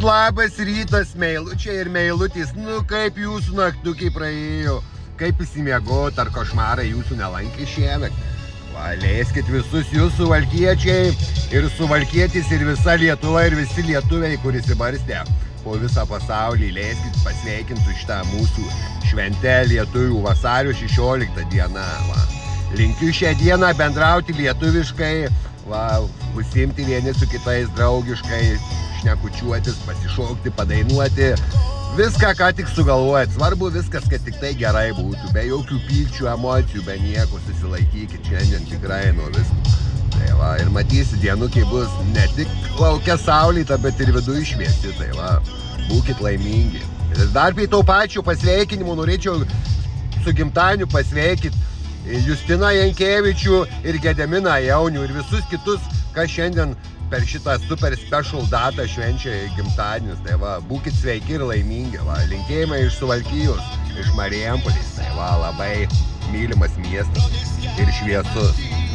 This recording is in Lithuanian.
Labas rytas, meilučiai ir meilutės. Nu, kaip jūsų naktukiai praėjo? Kaip įsimiegot, ar košmarai jūsų nelankė šiemet? Va, leiskit visus jūs suvalkiečiai ir suvalkietis ir visa Lietuva ir visi lietuviai, kuris įbarstė po visą pasaulį. Leiskit pasveikinti su šitą mūsų šventę lietuvių vasario 16 dieną. Va. Linkiu šią dieną bendrauti lietuviškai, va, užsiimti vieni su kitais draugiškai, šnekučiuotis, pasišokti, padainuoti. Viską, ką tik sugalvojat. Svarbu viskas, kad tik tai gerai būtų. Be jokių pykčių, emocijų, be nieko. Susilaikykit šiandien tikrai nuo visko. Tai va, ir matysi, dienukiai bus ne tik laukia saulėta, bet ir viduje šviesi. Tai va, būkit laimingi. Ir dar prie to pačių pasveikinimų norėčiau su gimtadieniu pasveikit Justiną Jankėvičių ir Gediminą Jaunių ir visus kitus, kas šiandien per šitą super special datą švenčia gimtadienius. Tai va, būkit sveiki ir laimingi. Va. Linkėjimai iš Suvalkijos, iš Marijampolės. Tai va, labai mylimas miestas ir šviesus.